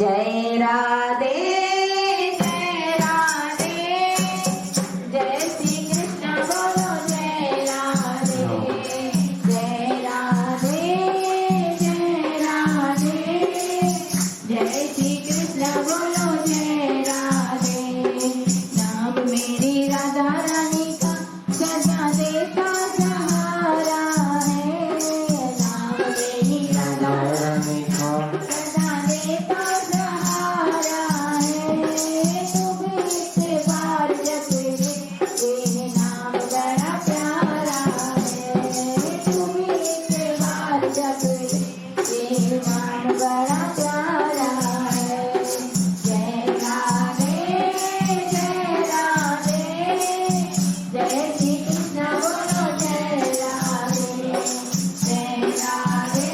जय राधे जय राधे, जय श्री कृष्ण बोलो जय राधे। जय राधे जय राधे, जय श्री कृष्ण बोलो जय राधे। नाम मेरी राधा रानी का सजा देता सहारा है। नाम मेरी राधा रानी का सजा देता सहारा है। तुम एक बार जप ले, ये नाम बड़ा प्यारा है। तुम एक बार जप ले, ये नाम बड़ा प्यारा है। जय राधे जय राधे, जय श्री कृष्ण बोलो जय राधे। जय राधे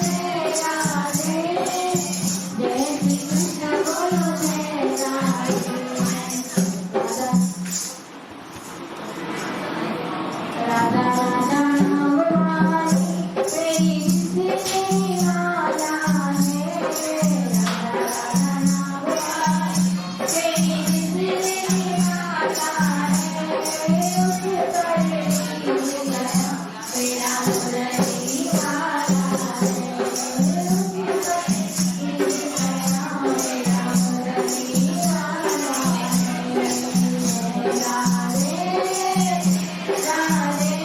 जय राधे, जय श्री कृष्ण बोलो जय राधे। राधा राधा नाम वाली तेरी जिंदगी वाला है। राधा राधा नाम वाली तेरी जिंदगी वाला है। उस पर लीन गया तेरा मुरली वाला है। उस पर लीन गया तेरा मुरली वाला है। राधे राधे,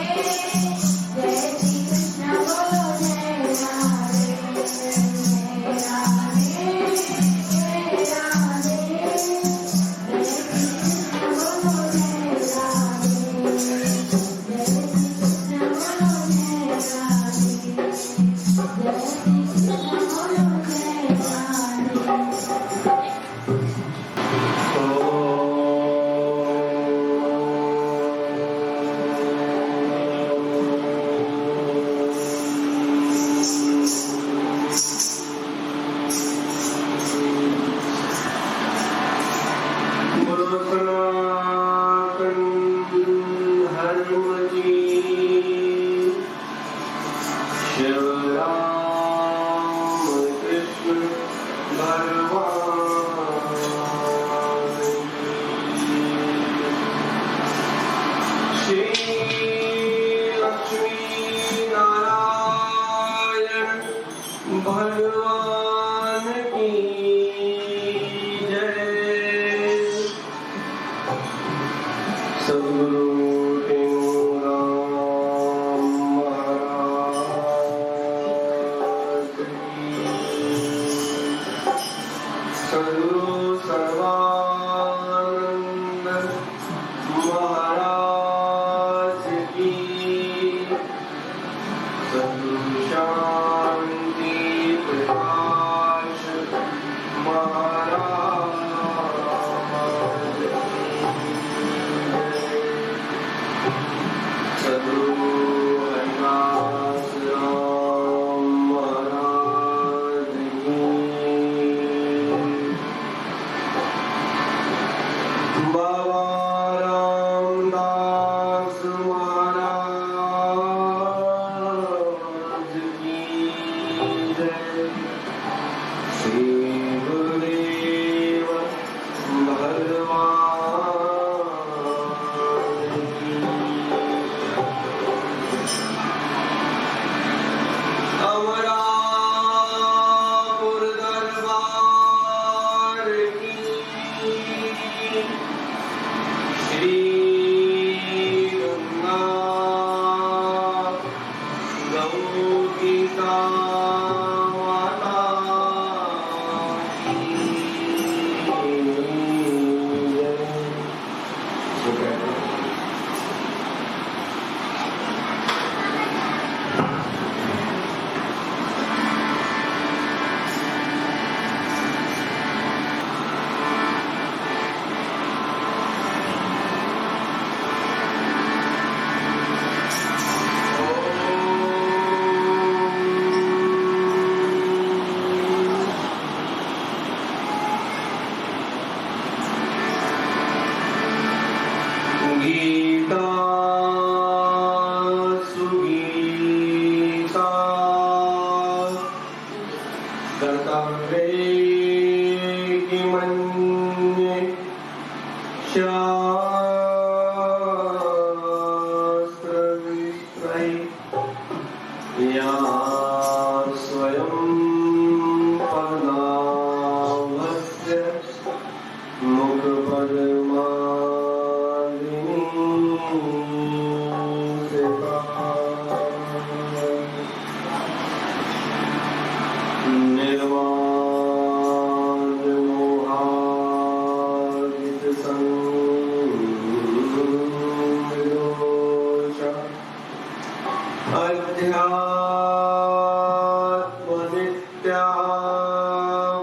अध्यात्मनित्या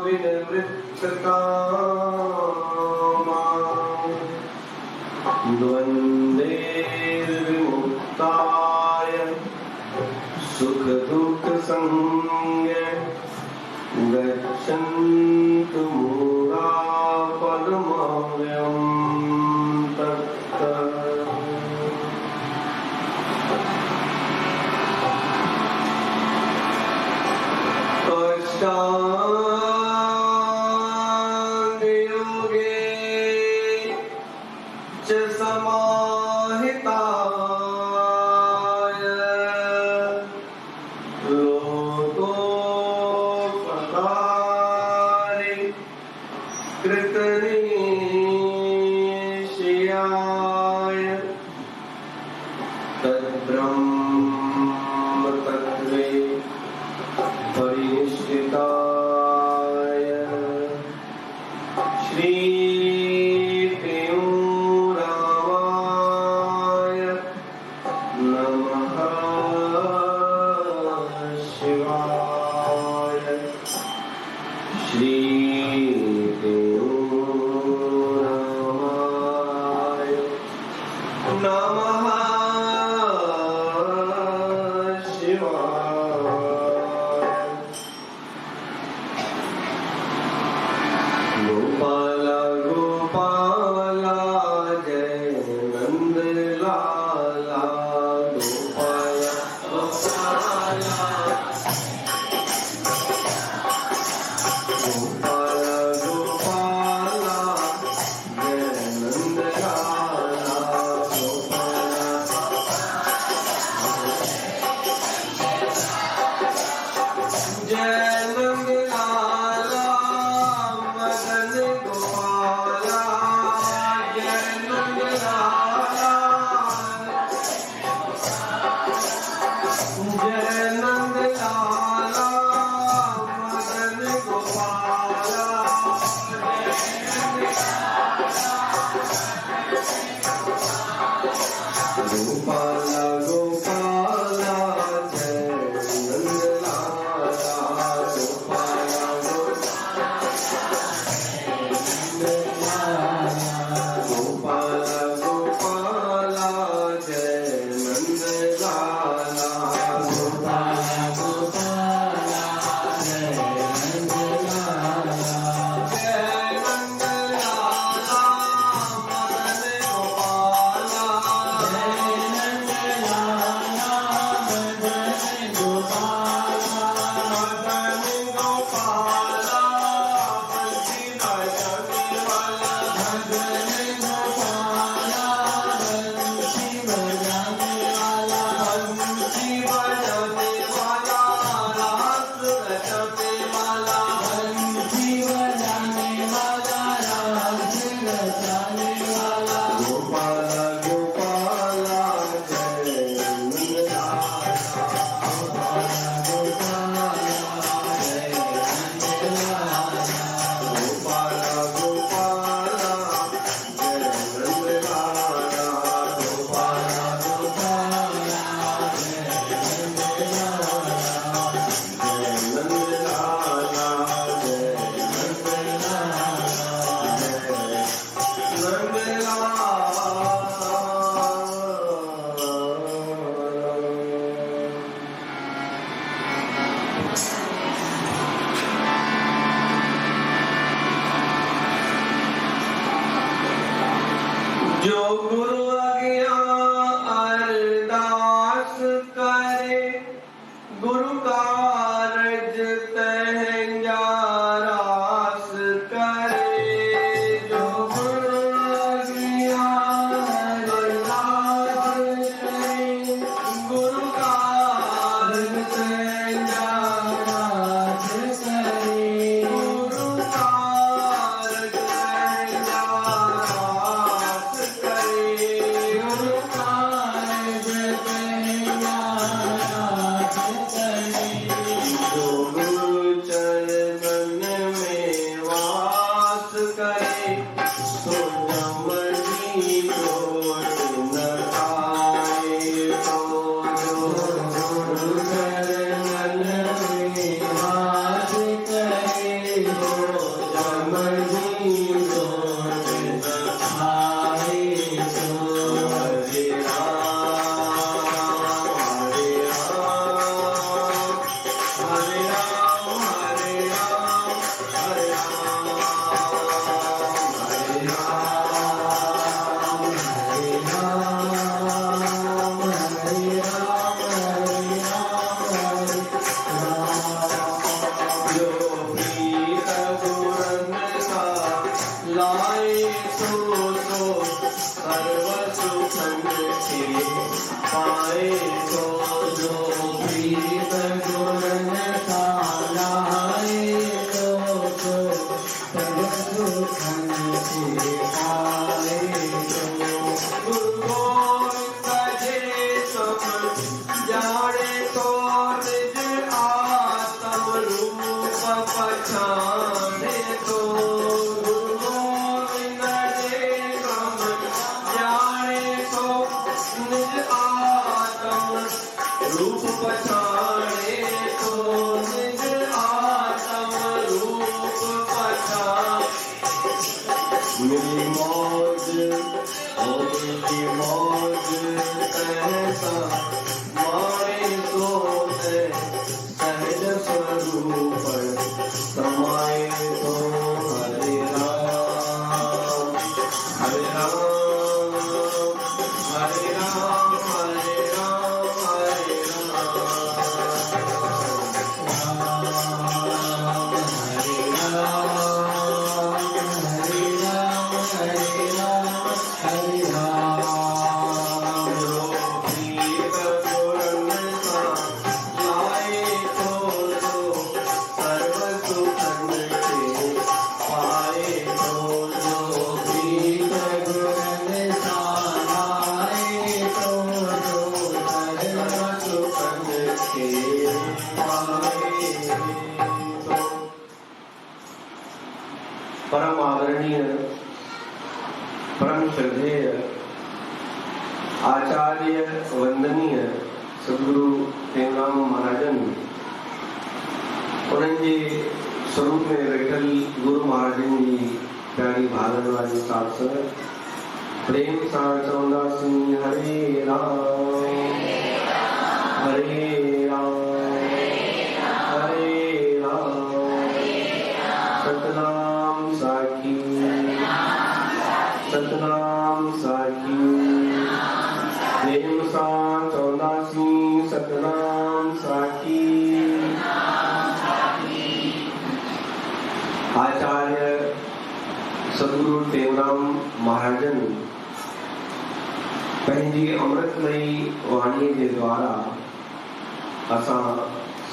विनिवृत्तकामा द्वन्द्वैर्विमुक्ताय सुखदुःखसंज्ञ गच्छन्तु मूढा पदमव्ययम् तत्तत्। अष्टाङ्गयोगे च समाहिताय लोकोपकारि कृतनिश्चयाय तद्ब्रह्म तत्त्वे परिनिष्ठिताय श्रीप्रेमरामाय नमः शिवाय। श्रीप्रेमरामाय नमः शिवाय। गोपाला गोपाला जय नंद लाला गोपाला गोपाला गोपाला गोपाला जय नंद लाला गोपाला जय नंद लाला मदन गोपाला जय नंद लाला जय नंद लाला मदन गोपाला गोपाला गोपाला जय नंद लाला गोपाला गोपाला गोपाला जय नंद लाला गोपाला गोपाला जय नंद लाला जय नंद लाला मदन गोपाला जय नंद पाए तो जो प्रीत गुण सालाए तो सब सुखन से पाए तो गुरु गोविंद जे सब जाने तो निज आत्म रूप पछाने तो गुरु गोविंद जे सब जाने तो निज आत्म रूप पछाने तो निज आत्म रूप पछाने मिली मौज होगी मौज कैसा मारे तो सहज स्वरूप समाये तो हरे राम हरे राम हरे राम हरे राम हरे परम आदरणीय परम श्रद्धेय आचार्य वंदनीय सदगुरु टेऊंराम महाराजन उन्हनि जे स्वरूप में वेठल गुरु महाराजन जी प्यारी भागन वारी साथ संगत प्रेम सां चवंदासीं हरे राम हरे राम हरे राम सतनाम साखी सतनाम साखी प्रेम सां चवंदासीं सतनाम साखी आचार्य सदगुरु टेऊंराम महाराजन पंहिंजी अमृतमयी वाणी जे द्वारा असां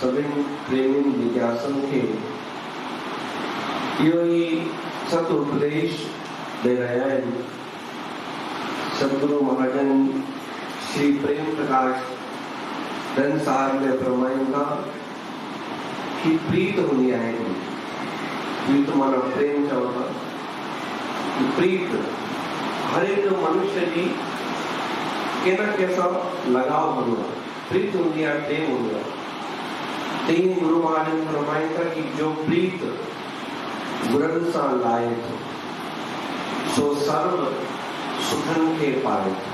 सभिनी प्रेमियुनि जिज्ञासुनि खे इहो ई सत उपदेश दे रहा है। सदगुरु महाराजन श्री प्रेम प्रकाश धन साहब ने फरमाया कि प्रीत होनी है। प्रीत माना प्रेम चवंदा प्रीत हर एक मनुष्य जी के न कैसा लगाव होंदो आहे। प्रीत होंदी आहे प्रेम होंदो आहे। तीन गुरु महाराज फरमाइनि कि जो प्रीत गुरनि सां लाए थो सो सर्व सुखनि खे पाए थो।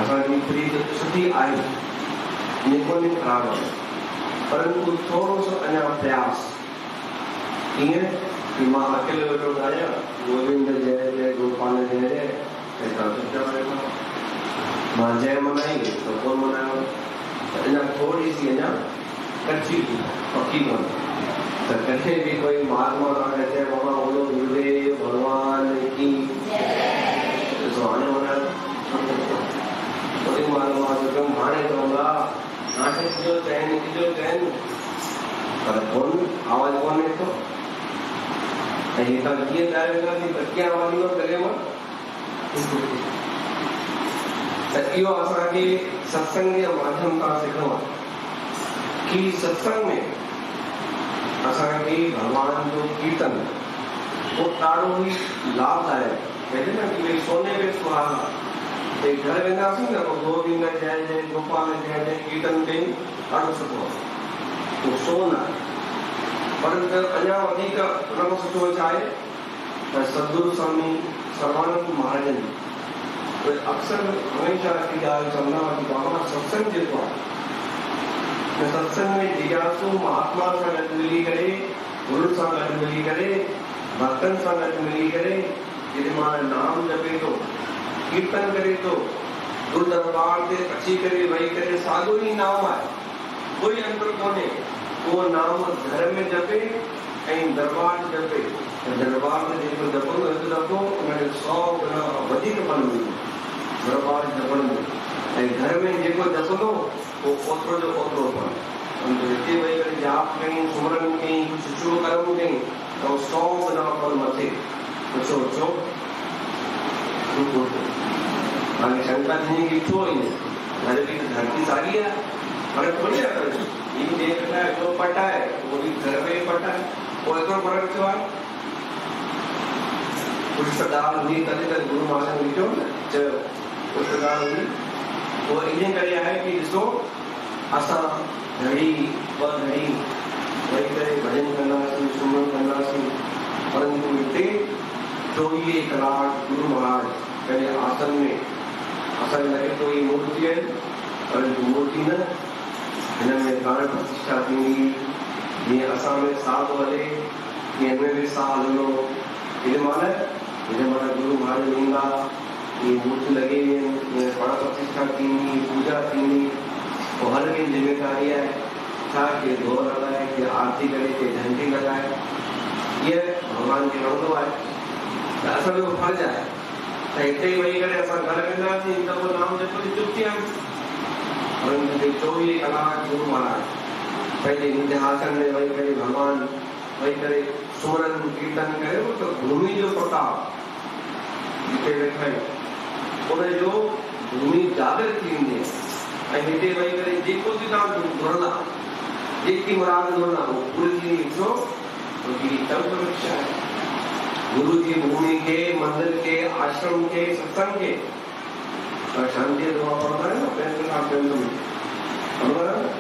असांजी प्रीत सुठी आहे निकोनी ख़राब आहे परंतु थोरो सो अञा प्रयास ईअं कि मां अकेले वेठो ॻाल्हायां गोविंद जय जय गोपाल जय जय ऐसा सोचा वेठो मां जय मनाई तो कोन मनायो अञा थोड़ी सी अञा कच्ची पक्की कोन तो कहीं भी कोई महात्मा तव्हांखे चए बाबा बोलो गुरुदेव भगवान की जय तो हाणे मनायो कोई महात्मा जो हाणे चवंदा हाणे जो चइनि पर कोन आवाज़ कोन निकितो ऐं तव्हां कीअं ॻाल्हाईंदासीं त कीअं आवाज़ ईंदो गले मां त इहो असांखे सत्संग जे माध्यम सां सिखणो आहे कि सत्संग में असांखे भगवान जो कीर्तन वो ॾाढो ई लाभदायक कहते न कि भई सोने पे सुहागा ते घर वेंदासीं न गोविंद जय जय गोपाल जय जय कीर्तन ते ॾाढो सुठो आहे तो सोन आहे परंतु अञा वधीक उन खां सुठो छा आहे त सदगुरु स्वामी सर्वानंद महाराजन अक्सर हमेशा की ॻाल्हि चवंदा हुआ कि बाबा सत्संग जेको आहे सत्संग में जिज्ञासु महात्मा सां गॾु मिली करे गुरु सां गॾु मिली करे भक्तनि सां गॾु मिली करे जेॾी महिल नाम जपे थो कीर्तन करे थो गुरु दरबार ते अची करे वेही करे साॻियो ई नाम आहे कोई अंतर कोन्हे उहो नाम घर में जपे ऐं दरबार जपे दरबार में जेको जपंदो हिकु दफ़ो उनखे 100 गुना वधीक फल मिलंदो दरबार जपण में ऐं भाई घर में जेको दसंदो वो ओतिरो जो ओतिरो पढ़े। तो हिते वेही करे जाप कई, सुमरन कई, कुझु शुरू कर्म कई त 100 गुना फल मथे। छो छो हाणे शंका थी कि छो ईअं घर की धरती साॻी आहे, पर थोड़ी आहे हीअ जेका हिकिड़ो पट आहे उहो बि घर में ई पट आहे, पोइ एतिरो फ़र्क़ु थियो आहे। कुझु त ॻाल्हि हुई तॾहिं त गुरू महाराज लिखियो न, चयो कुझु त ॻाल्हि हुई। उहो इन करे आहे कि ॾिसो असां घड़ी ॿ घड़ी वेही करे भॼन कंदासीं, सुमरन कंदासीं, परंतु हिते 24 कलाक गुरू महाराज पंहिंजे आसन में असांखे लॻे थो ही मूर्ति आहिनि, परंतु मूर्ति न, हिन में प्राण प्रतिष्ठा थींदी। जीअं असां में साह थो हले तीअं हिन में बि साह हलंदो। हिन महिल गुरू महाराज ईंदा, ये मूर्ति लॻे आहिनि, प्राण प्रतिष्ठा थींदी, पूजा थींदी। पोइ हर कंहिं ज़िमेदारी आहे छा के दौर हलाए, के आरती करे, के घंटी लॻाए, इहा भॻवान खे वणंदो आहे। त असांजो फर्ज़ु आहे त हिते ई वेही करे असां घर वेंदासीं त पोइ नाम जप जी चुप थी आहियूं। परंतु 24 कलाक गुरू महाराज पंहिंजे निधासन में वेही करे भॻवान वेही करे सुमरन कीर्तन कयो त भूमि जो प्रताप जिते वेठा आहियूं उनजो भूमि जागृत थी वेंदी। ऐं हिते वेही करे जेको बि तव्हां घुरंदा, जेकी मुराद घुरंदा उहो पूरी थी ॾिसो कल्प वृक्ष आहे। गुरु जी भूमि के, मंदिर के, आश्रम के, सत्संग के शांति दुआ पढ़ंदा आहिनि न पंहिंजे खां पंहिंजो पढ़ंदा आहिनि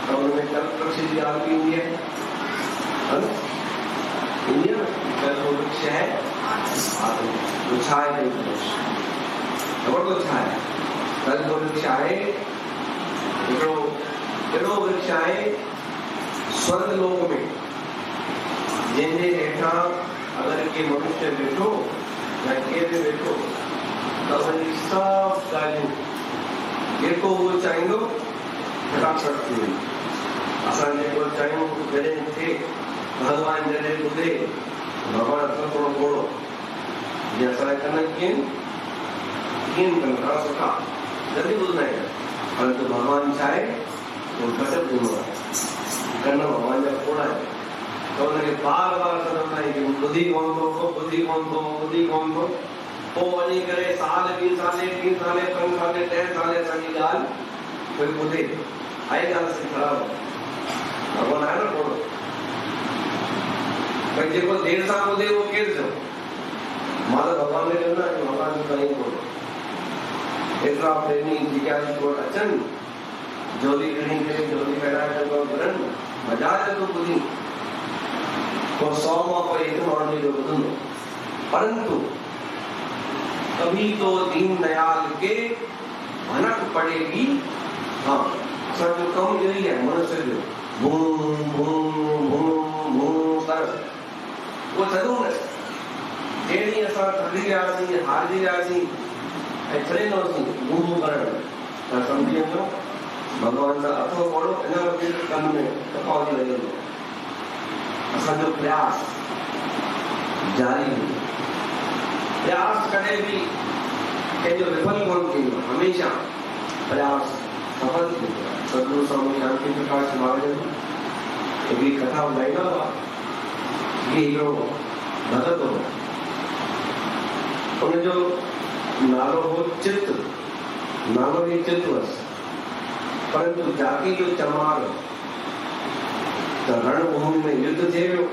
त उनमें कल्प वृक्ष जी ॻाल्हि बि ईंदी आहे। कल्प वृक्ष है तो छा आहे कल्प वृक्ष, ख़बर थो छा आहे? कल्प वृक्ष आहे हिकिड़ो अहिड़ो वृक्ष आहे स्वर्ग लोक में, जंहिंजे हेठां अगरि के मनुष्य वेठो या केर बि वेठो त उनजी सभु ॻाल्हियूं जेको उहो चाहींदो फटाफट थी वेंदी। असां जेको चाहियूं जॾहिं थिए, भॻवान जॾहिं ॿुधे, भॻवान असां थोरो घोड़ो जीअं असांजा कन कीअं कनि ॾाढा सुठा जल्दी ॿुधंदा आहिनि, परंतु भॻवान छा आहे उहो घटि ॿुधंदो आहे। कन भॻवान जा खोड़ा आहिनि त हुनखे बार बार चवंदा आहिनि कि ॿुधी कोन थो, ॿुधी कोन थो, ॿुधी कोन थो। पोइ वञी करे साल 2 साल 3 साल 5 साल 10 साल असांजी ॻाल्हि कोई ॿुधे आहे ॻाल्हि सही ख़राबु भॻवान आहे न खोड़ो। भई जेको देरि सां ॿुधे उहो केरु थियो? मां त भॻवान खे चवंदो आहियां भॻवान जो कहीं कोन्हे। एतिरा प्रेमी जिज्ञासु कोट अचनि, झोली खणी करे झोली पहिराए थो घुरनि, मज़ा थो ॿुधी, पोइ 100 मां कोई हिकु माण्हू जो ॿुधंदो। परंतु कभी तो दीन दयाल के भनक पड़ेगी। हाँ, असांजो कमु इहो ई आहे मनुष्य जो, भूं भूं भूं भूं कर उहो सॼो न। जहिड़ी असां थकिजी वियासीं, हारजी वियासीं ऐं छॾे ॾिनोसीं भूं भूं करणु त सम्झी वञो भॻवान सां अथो कोड़ो अञा वधीक कम में तफ़ावत लॻे थो। असांजो प्रयास जारी हूंदो, प्रयास कॾहिं बि कंहिंजो विफल कोन थींदो, हमेशह प्रयास सफल थींदो आहे। सतगुरु स्वामी शांति प्रकाश महाराज हिकिड़ी कथा ॿुधाईंदा हुआ कि हिकिड़ो भगत हो, उनजो नालो हो चित, नालो बि चित हुअसि, परंतु जाति जो चमार त रणभूमि में युद्ध थिए वियो।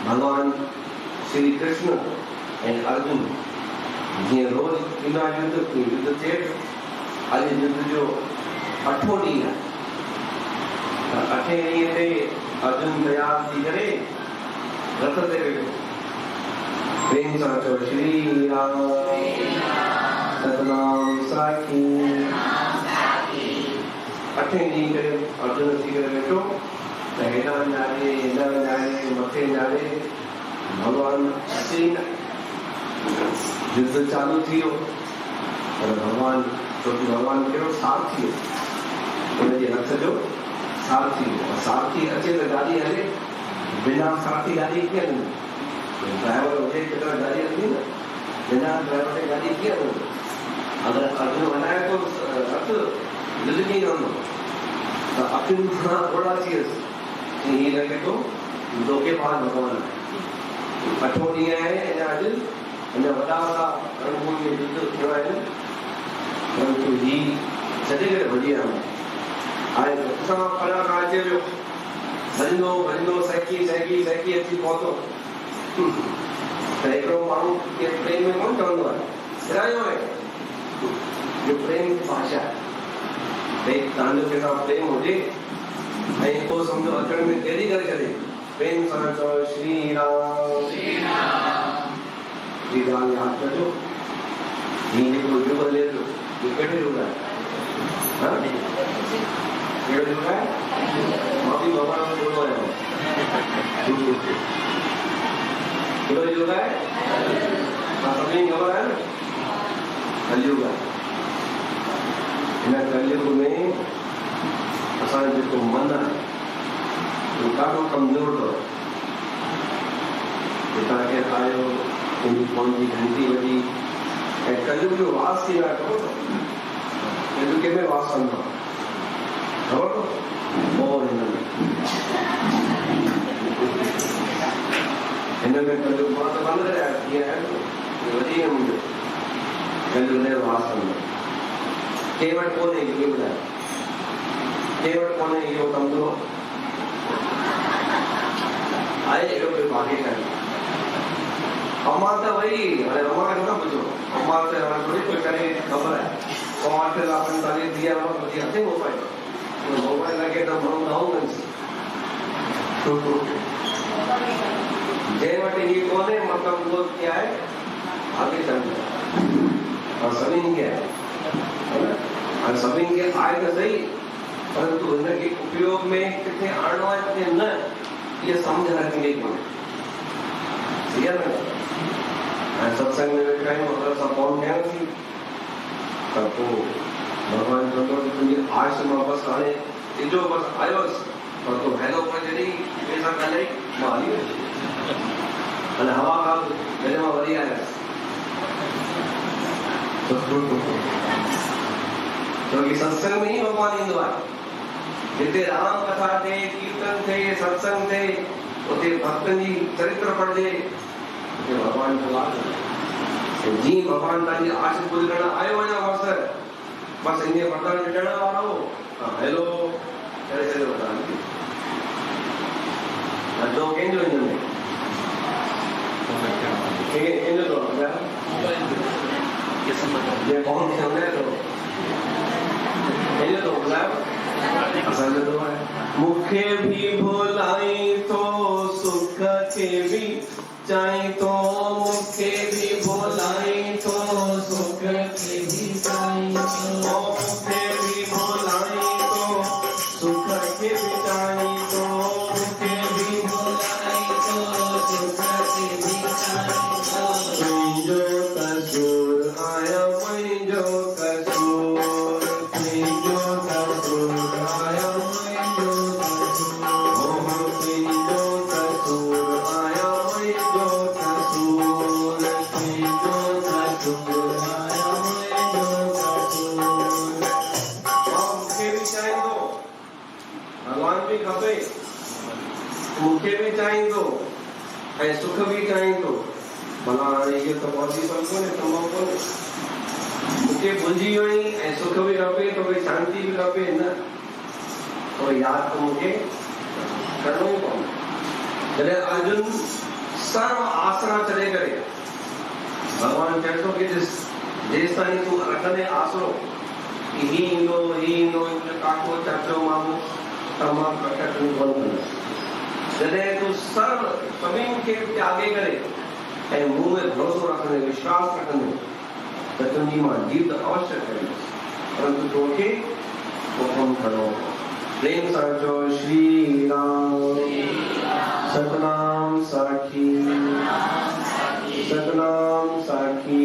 भगवान श्री कृष्ण ऐं अर्जुन जीअं रोज़ ईंदा युद्ध थिए पियो। अॼु युद्ध जो 8हों ॾींहुं आहे त 8हें ॾींहं ते अर्जुन तयार थी करे रथ ते वेठो, प्रेम सां चओ श्री राम सतनाम साखी। 8हें ॾींहुं करे अर्जुन थी करे वेठो त हेॾां न्यारे हेॾां न्यारे मथे न्यारे भॻवान अचे न। युद्ध चालू थी वियो पर भॻवान, छोकी भॻवान कहिड़ो सारथी हो, हुनजे रथ जो सारथी हो। सारथी अचे त गाॾी हले, बिना सारथी गाॾी कीअं हलंदी? ड्राइवर हुजे त गाॾी हलंदी न, बिना ड्राइवर ते गाॾी कीअं हलंदी? अगरि अर्जुन हलाए थो रथ नहीं रहंदो त अखियुनि खां थोड़ा थियसि हीअं लॻे थो धोखेबाज़ भॻवान आहे अठो ॾींहुं आहे अञा अॼु अञा वॾा वॾा रणभूमि में युद्ध थियो आहिनि परंतु ही छॾे करे भॼी आयो हाणे असां कलाकार अचे वियो भॼंदो भॼंदो सहकी सहकी सहकी अची पहुतो त हिकिड़ो माण्हू प्रेम में कोन चवंदो आहे विरायो आहे जो प्रेम भाषा भई तव्हांजो कंहिंसां प्रेम हुजे ऐं पोइ सम्झो अचण में देरी करे छॾे प्रेम सां चओ श्री राम जी ॻाल्हि यादि कजो हीअं जेको युग हले पियो इहो कहिड़ो युग आहे कहिड़ो युग आहे मां बि भॻवान खे ॿुधो आहियां कहिड़ो युग आहे तव्हां सभिनी खे ख़बर आहे न कलयुग आहे हिन कलयुग में असांजो जेको मन आहे उहो ॾाढो कमज़ोर अथव हितां केरु आयो पंहिंजी फोन जी घंटी वॼी ऐं कलयुग जो वास थी वियो आहे ख़बर अथव कलयुग कंहिंमें वास कंदो आहे ख़बर अथव मोह हिन में कलयुग मां त बंदि करे आयो कीअं आहे वधी वियो मुंहिंजो कलयुग में वास कंदो कंहिं वटि कोन्हे इहो ॿुधायो कंहिं वटि कोन्हे इहो कमज़ोर आहे अहिड़ो कोई भाग्यशाली अम्मा त वई हाणे अम्मा खे नथा पुछो अम्मा त हाणे थोरी कोई करे ख़बर आहे पाण खे लापनि ताली दिया वठी हथे मोबाइल मोबाइल लॻे त माण्हू न हूंदसि जंहिं वटि हीअ कोन्हे मतिलबु उहो कीअं आहे भाग्यशाली और सभिनी खे आहे और सभिनी खे आहे त सही परंतु हिनखे उपयोग में किथे आणणो आहे किथे न इहा सम्झ हर कंहिंखे कोन्हे सही आहे न ऐं सत्संग में वेठा आहियूं अगरि असां फोन कयूंसीं त पोइ भॻवानु चवंदो कि तुंहिंजी आश मां बसि हाणे ॾिजो बसि आयोसि पर तूं हैलो करे जॾहिं ॿिए सां ॻाल्हाई मां हली वियुसि अने हवा खां जॾहिं मां वरी आयसि छोकी सत्संग में ई भॻवानु ईंदो आहे जिते राम कथा थिए कीर्तन थिए सत्संग थिए उते भक्तनि जी चरित्र पढ़जे उते भॻवानु जो वास जीअं भॻवानु तव्हांजी आश पूरी करण आयो वञा बसि इन वतन ॾियण वारो हैलो करे छॾियो धंधो कंहिंजो हिन में कंहिंजो थो ॿुधायो कौन खे वञे थो कंहिंजो थो ॿुधायो असांजो थो आहे मूंखे बि भुलाई थो सुख खे बि चाहीं थो मूंखे बि भुलाई थो सुख खे बि चाहीं थो मूंखे बि भुलाई थो सुख खे बि चाहीं थो मूंखे बि भुलाई थो सुख खे बि चाहीं थो मुंहिंजो कसूर आया मुंहिंजो कसूर मुंहिंजो कसूर आया मुंहिंजो कसूर आया मुंहिंजो कसूर मुंहिंजो कसूर आया मुंहिंजो कसूर मूंखे बि चाहींदो भॻवान बि खपे मूंखे बि चाहींदो ऐं सुख बि चाहींदो भला हाणे इहो त पॉसिबल कोन्हे संभव कोन्हे मूंखे भुलिजी वई ऐं सुख बि खपे त भई शांती बि खपे न तो यादि त मूंखे करिणो ई पवंदो जॾहिं अर्जुन सर्व आसरा छॾे करे भॻवानु चए थो कि जेसि ताईं तूं रखंदे आसरो कि ही ईंदो काको चाचो मामो तमामु प्रकट कोन कंदुसि जॾहिं तूं सर्व सभिनि खे त्यागे करे ऐं मूं में भरोसो रखंदे विश्वास रखंदे त तुंहिंजी मां जीत अवश्य कंदुसि परंतु तोखे हुकुम करिणो प्रेम सां चओ श्री राम सतनाम साखी सतनाम साखी